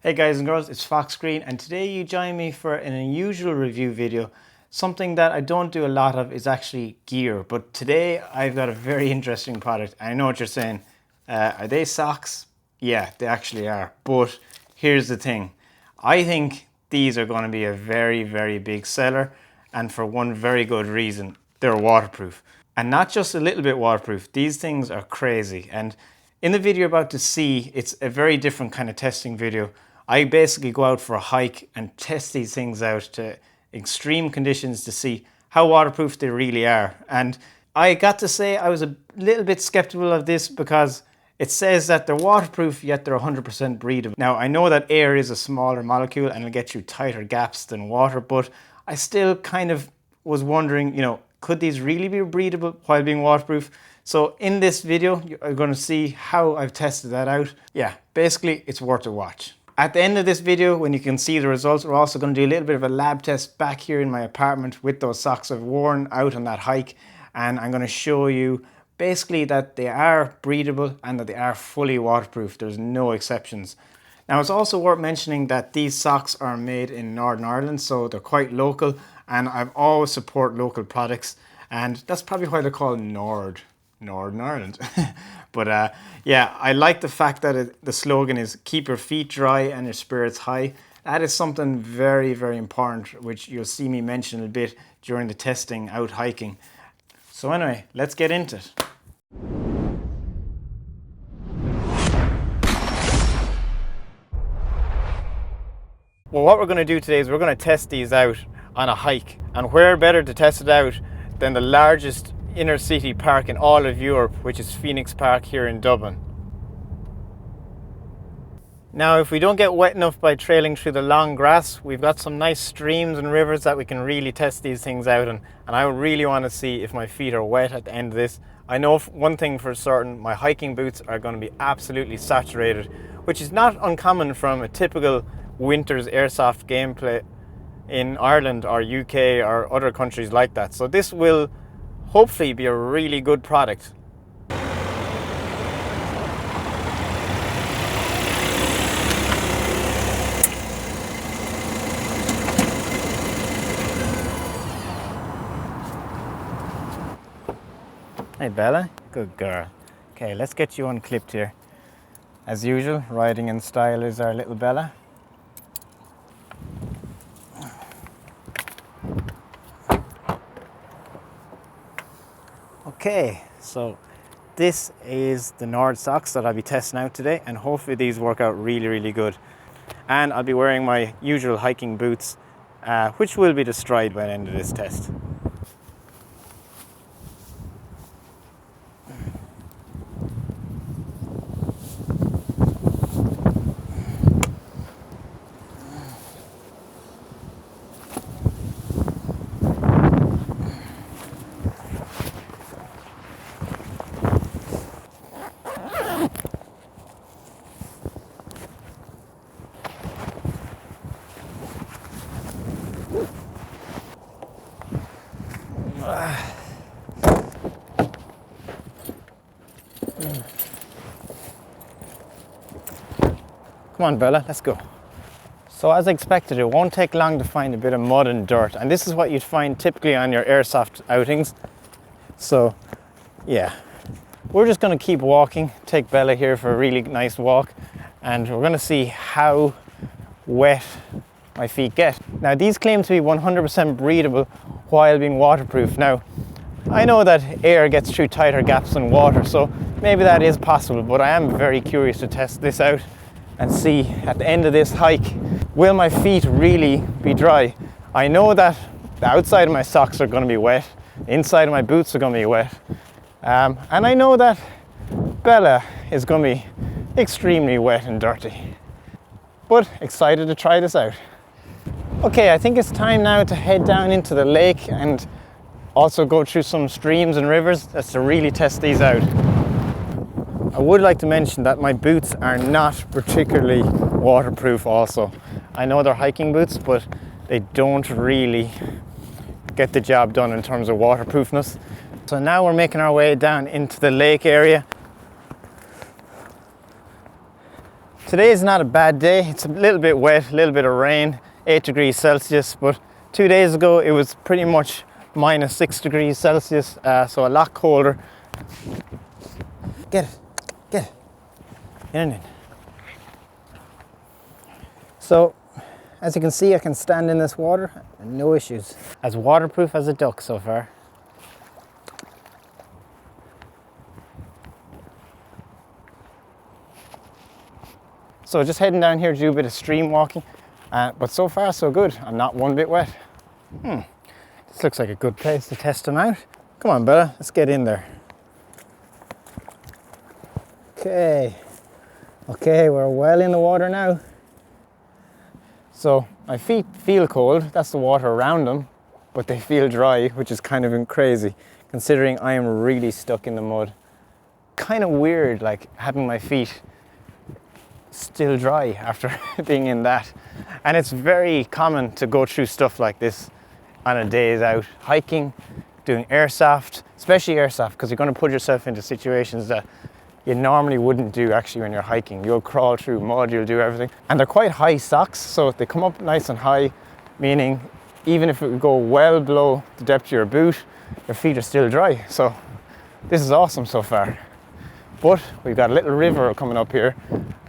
Hey guys and girls, it's FoxGreen, and today you join me for an unusual review video. Something that I don't do a lot of is actually gear, but today I've got a very interesting product. I know what you're saying. Are they socks? Yeah, they actually are. But here's the thing. I think these are going to be a very, very big seller, and for one very good reason. They're waterproof. And not just a little bit waterproof. These things are crazy. And in the video you're about to see, it's a very different kind of testing video. I basically go out for a hike and test these things out to extreme conditions to see how waterproof they really are. And I got to say I was a little bit skeptical of this because it says that they're waterproof, yet they're 100% breathable. Now, I know that air is a smaller molecule and it'll get you tighter gaps than water, but I still kind of was wondering, could these really be breathable while being waterproof? So in this video, you're going to see how I've tested that out. Yeah, basically, it's worth a watch. At the end of this video, when you can see the results, we're also going to do a little bit of a lab test back here in my apartment with those socks I've worn out on that hike. And I'm going to show you basically that they are breathable and that they are fully waterproof. There's no exceptions. Now, it's also worth mentioning that these socks are made in Northern Ireland, so they're quite local, and I've always support local products, and that's probably why they're called Northern Ireland. But yeah, I like the fact that the slogan is keep your feet dry and your spirits high. That is something very, very important, which you'll see me mention a bit during the testing out hiking. So anyway, let's get into it. Well, what we're going to do today is we're going to test these out on a hike. And where better to test it out than the largest inner city park in all of Europe, which is Phoenix Park here in Dublin. Now, if we don't get wet enough by trailing through the long grass, we've got some nice streams and rivers that we can really test these things out in. And I really want to see if my feet are wet at the end of this. I know one thing for certain, my hiking boots are going to be absolutely saturated, which is not uncommon from a typical winter's airsoft gameplay in Ireland or UK or other countries like that. So this will hopefully be a really good product. Hey Bella, good girl. Okay, let's get you unclipped here. As usual, riding in style is our little Bella. Okay, so this is the Nord socks that I'll be testing out today, and hopefully these work out really, really good. And I'll be wearing my usual hiking boots, which will be destroyed by the end of this test. Come on Bella, let's go. So as expected, it won't take long to find a bit of mud and dirt, and this is what you'd find typically on your airsoft outings. So yeah, we're just going to keep walking, take Bella here for a really nice walk, and we're going to see how wet my feet get. Now these claim to be 100% breathable while being waterproof. Now I know that air gets through tighter gaps than water, so maybe that is possible, but I am very curious to test this out and see at the end of this hike, will my feet really be dry? I know that the outside of my socks are going to be wet, the inside of my boots are going to be wet, and I know that Bella is going to be extremely wet and dirty. But excited to try this out. Okay, I think it's time now to head down into the lake and also go through some streams and rivers just to really test these out. I would like to mention that my boots are not particularly waterproof also. I know they're hiking boots, but they don't really get the job done in terms of waterproofness. So now we're making our way down into the lake area Today is not a bad day. It's a little bit wet, a little bit of rain, 8 degrees Celsius, but 2 days ago it was pretty much minus 6 degrees Celsius, so a lot colder. Get it, get it, get in. So, as you can see, I can stand in this water and no issues. As waterproof as a duck so far. So just heading down here to do a bit of stream walking, but so far so good. I'm not one bit wet. This looks like a good place to test them out. Come on, Bella, let's get in there. Okay, we're well in the water now. So my feet feel cold, that's the water around them, but they feel dry, which is kind of crazy, considering I am really stuck in the mud. Kind of weird, like having my feet still dry after being in that. And it's very common to go through stuff like this on a day's out hiking, doing airsoft, especially airsoft, because you're going to put yourself into situations that you normally wouldn't do actually when you're hiking. You'll crawl through mud, you'll do everything. And they're quite high socks, so they come up nice and high, meaning even if it would go well below the depth of your boot, your feet are still dry. So this is awesome so far. But we've got a little river coming up here,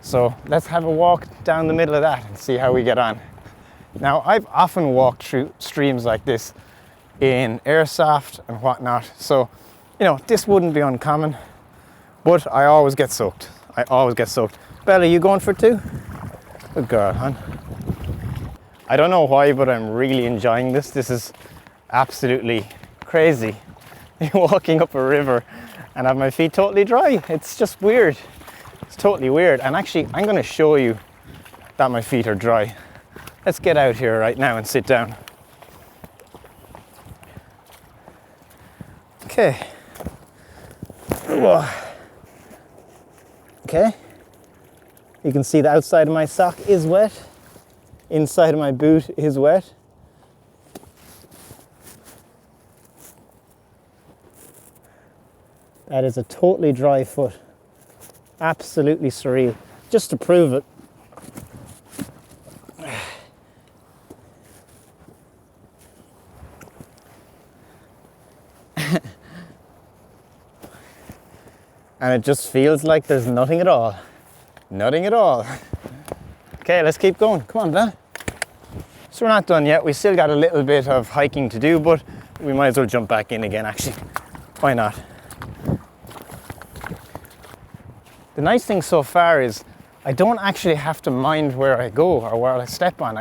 so let's have a walk down the middle of that and see how we get on. Now, I've often walked through streams like this in airsoft and whatnot, so you know, this wouldn't be uncommon, but I always get soaked. I always get soaked. Bella, you going for two? Good girl, hon. I don't know why, but I'm really enjoying this. This is absolutely crazy. Walking up a river and have my feet totally dry. It's just weird. It's totally weird. And actually, I'm going to show you that my feet are dry. Let's get out here right now and sit down. Okay. Whoa. Okay. You can see the outside of my sock is wet. Inside of my boot is wet. That is a totally dry foot. Absolutely surreal. Just to prove it. And it just feels like there's nothing at all. Nothing at all. Okay, let's keep going. Come on, Ben. So we're not done yet. We still got a little bit of hiking to do, but we might as well jump back in again, actually. Why not? The nice thing so far is I don't actually have to mind where I go or where I step on.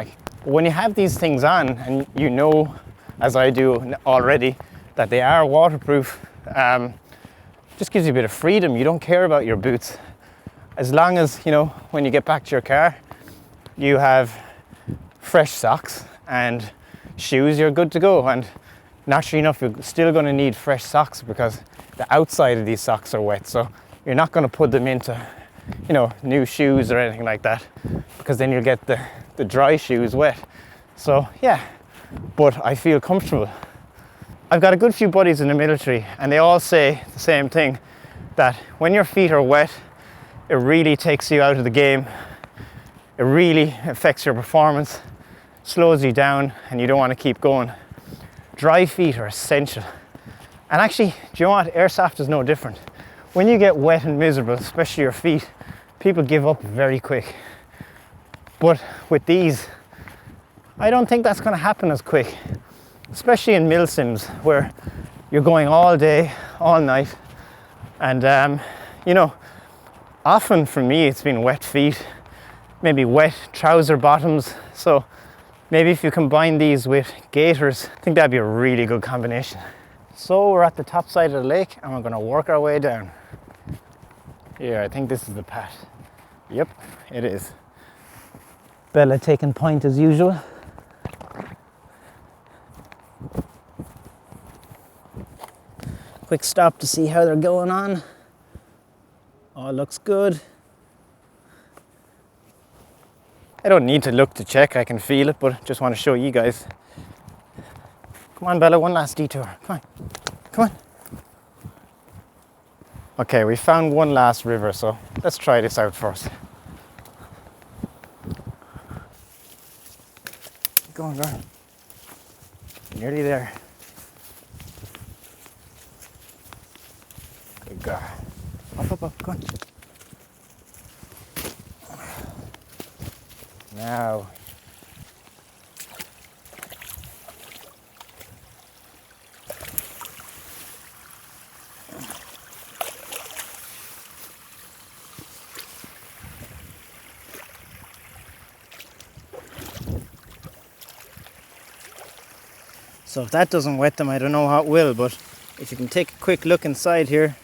When you have these things on and you know, as I do already, that they are waterproof, just gives you a bit of freedom. You don't care about your boots. As long as, you know, when you get back to your car, you have fresh socks and shoes, you're good to go. And naturally enough, you're still going to need fresh socks because the outside of these socks are wet. So you're not going to put them into, you know, new shoes or anything like that, because then you'll get the dry shoes wet. So yeah, but I feel comfortable. I've got a good few buddies in the military and they all say the same thing, that when your feet are wet, it really takes you out of the game. It really affects your performance, slows you down, and you don't want to keep going. Dry feet are essential. And actually, do you know what? Airsoft is no different. When you get wet and miserable, especially your feet, people give up very quick. But with these, I don't think that's going to happen as quick. Especially in milsims, where you're going all day, all night. And, you know, often for me, it's been wet feet, maybe wet trouser bottoms. So maybe if you combine these with gaiters, I think that'd be a really good combination. So we're at the top side of the lake and we're going to work our way down. Here, I think this is the path. Yep, it is. Bella taking point as usual. Quick stop to see how they're going on. Oh, it looks good. I don't need to look to check, I can feel it, but just want to show you guys. Come on, Bella, one last detour. Come on, come on. Okay, we found one last river, so let's try this out first. Keep going, girl. Nearly there. Good girl. Up, up, up, go on. Now. So if that doesn't wet them, I don't know how it will, but if you can take a quick look inside here,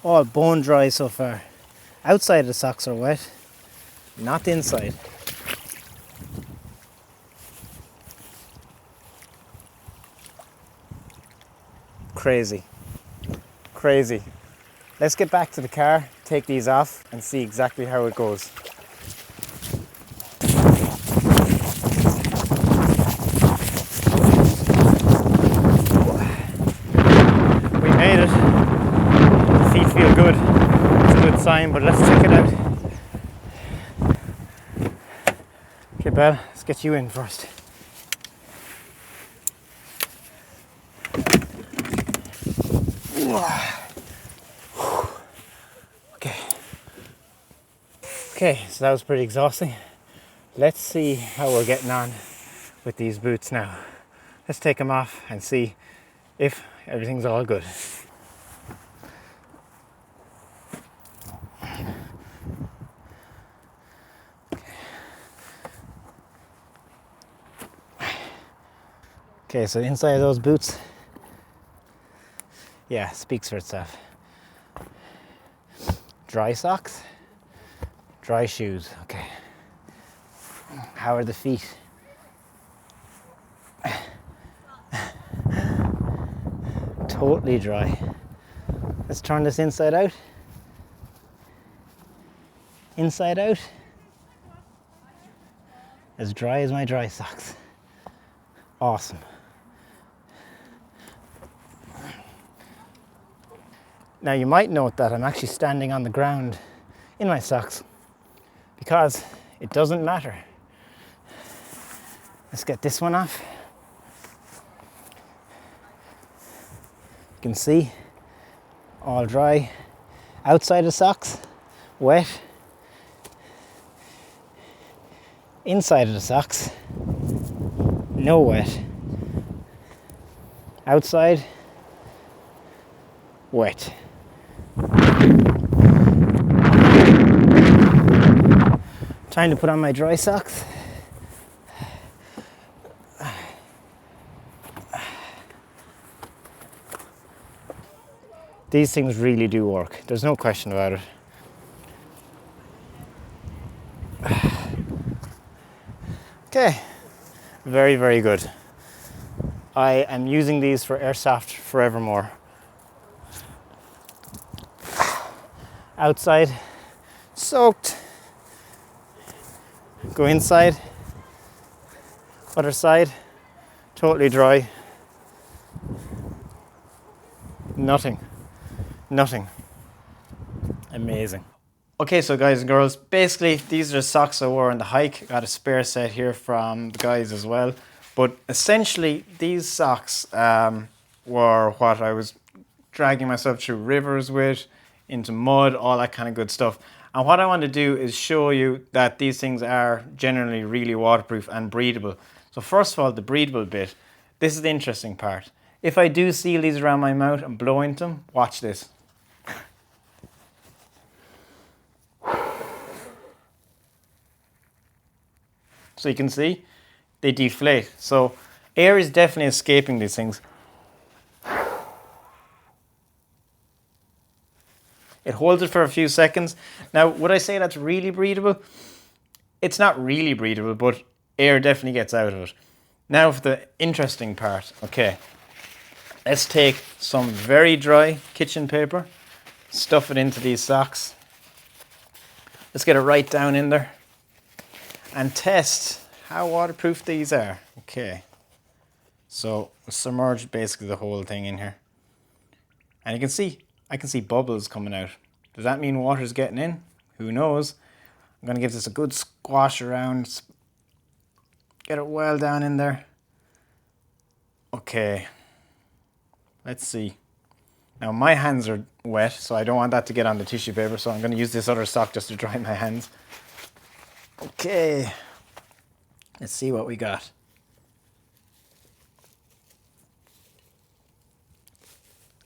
all bone dry so far. Outside of the socks are wet, not the inside. Crazy, crazy. Let's get back to the car, take these off and see exactly how it goes. We made it. The feet feel good. It's a good sign, but let's check it out. Okay, Belle, let's get you in first. Okay, so that was pretty exhausting. Let's see how we're getting on with these boots now. Let's take them off and see if everything's all good. Okay, so inside of those boots, yeah, speaks for itself. Dry socks, dry shoes, okay. How are the feet? Totally dry. Let's turn this inside out. Inside out. As dry as my dry socks. Awesome. Now you might note that I'm actually standing on the ground in my socks because it doesn't matter. Let's get this one off. You can see all dry. Outside of socks, wet. Inside of the socks, no wet. Outside, wet. Time to put on my dry socks. These things really do work. There's no question about it. Okay, very, very good. I am using these for Airsoft forevermore. Outside, soaked. Go inside, other side, totally dry. Nothing. Amazing. Okay, so guys and girls, basically these are the socks I wore on the hike. Got a spare set here from the guys as well. But essentially these socks were what I was dragging myself through rivers with, into mud, all that kind of good stuff. And what I want to do is show you that these things are generally really waterproof and breathable. So first of all, the breathable bit. This is the interesting part. If I do seal these around my mouth and blow into them, watch this. So you can see, they deflate. So air is definitely escaping these things. It holds it for a few seconds. Now, would I say that's really breathable? It's not really breathable, but air definitely gets out of it. Now for the interesting part. Okay, let's take some very dry kitchen paper, stuff it into these socks. Let's get it right down in there and test how waterproof these are. Okay, so submerge basically the whole thing in here. And you can see, I can see bubbles coming out. Does that mean water's getting in? Who knows? I'm going to give this a good squash around. Get it well down in there. Okay. Let's see. Now my hands are wet, so I don't want that to get on the tissue paper, so I'm going to use this other sock just to dry my hands. Okay. Let's see what we got.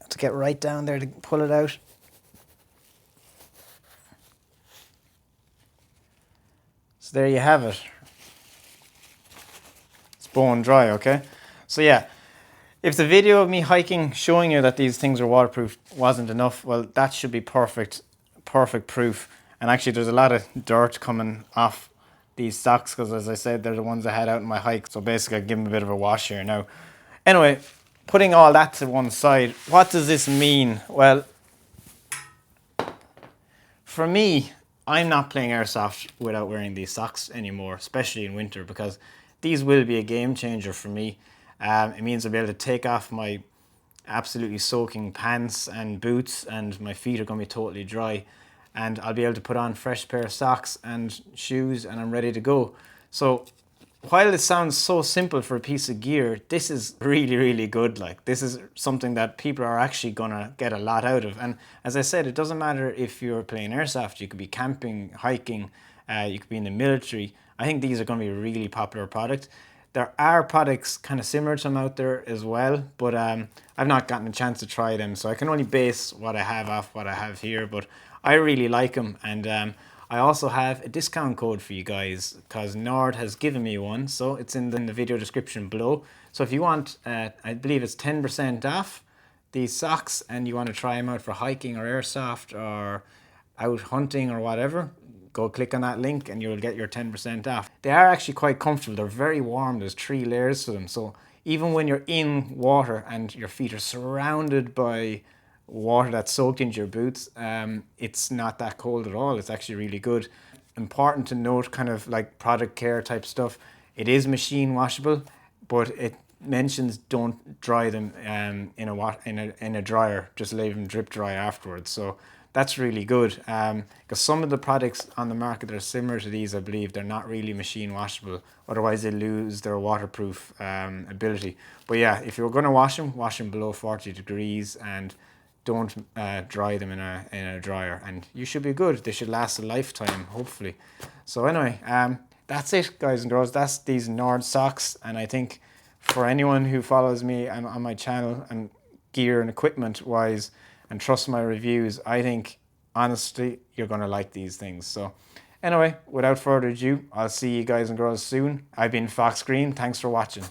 Have to get right down there to pull it out. So there you have it. It's bone dry, okay? So yeah, if the video of me hiking showing you that these things are waterproof wasn't enough, well, that should be perfect proof. And actually there's a lot of dirt coming off these socks because, as I said, they're the ones I had out in my hike. So basically I give them a bit of a wash here now. Anyway, putting all that to one side, what does this mean? Well, for me, I'm not playing airsoft without wearing these socks anymore, especially in winter, because these will be a game changer for me. It means I'll be able to take off my absolutely soaking pants and boots, and my feet are going to be totally dry, and I'll be able to put on a fresh pair of socks and shoes, and I'm ready to go. So while it sounds so simple for a piece of gear, this is really, really good. Like, this is something that people are actually gonna get a lot out of. And as I said, it doesn't matter if you're playing airsoft, you could be camping, hiking, you could be in the military. I think these are gonna be a really popular product. There are products kind of similar to them out there as well, but I've not gotten a chance to try them, so I can only base what I have off what I have here, but I really like them. And I also have a discount code for you guys because Nord has given me one, so it's in the video description below. So if you want, I believe it's 10% off these socks, and you want to try them out for hiking or airsoft or out hunting or whatever, go click on that link and you'll get your 10% off. They are actually quite comfortable. They're very warm. There's 3 layers to them. So even when you're in water and your feet are surrounded by water that's soaked into your boots, it's not that cold at all. It's actually really good. Important to note, kind of like product care type stuff, it is machine washable, but it mentions don't dry them in a dryer. Just leave them drip dry afterwards. So that's really good, because some of the products on the market that are similar to these, I believe they're not really machine washable, otherwise they lose their waterproof ability. But yeah, if you're going to wash them below 40 degrees and don't dry them in a dryer, and you should be good. They should last a lifetime, hopefully. So anyway, that's it, guys and girls. That's these Nord socks, and I think for anyone who follows me on my channel and gear and equipment wise and trust my reviews, I think honestly you're going to like these things. So anyway, without further ado, I'll see you guys and girls soon. I've been FoxGreen. Thanks for watching.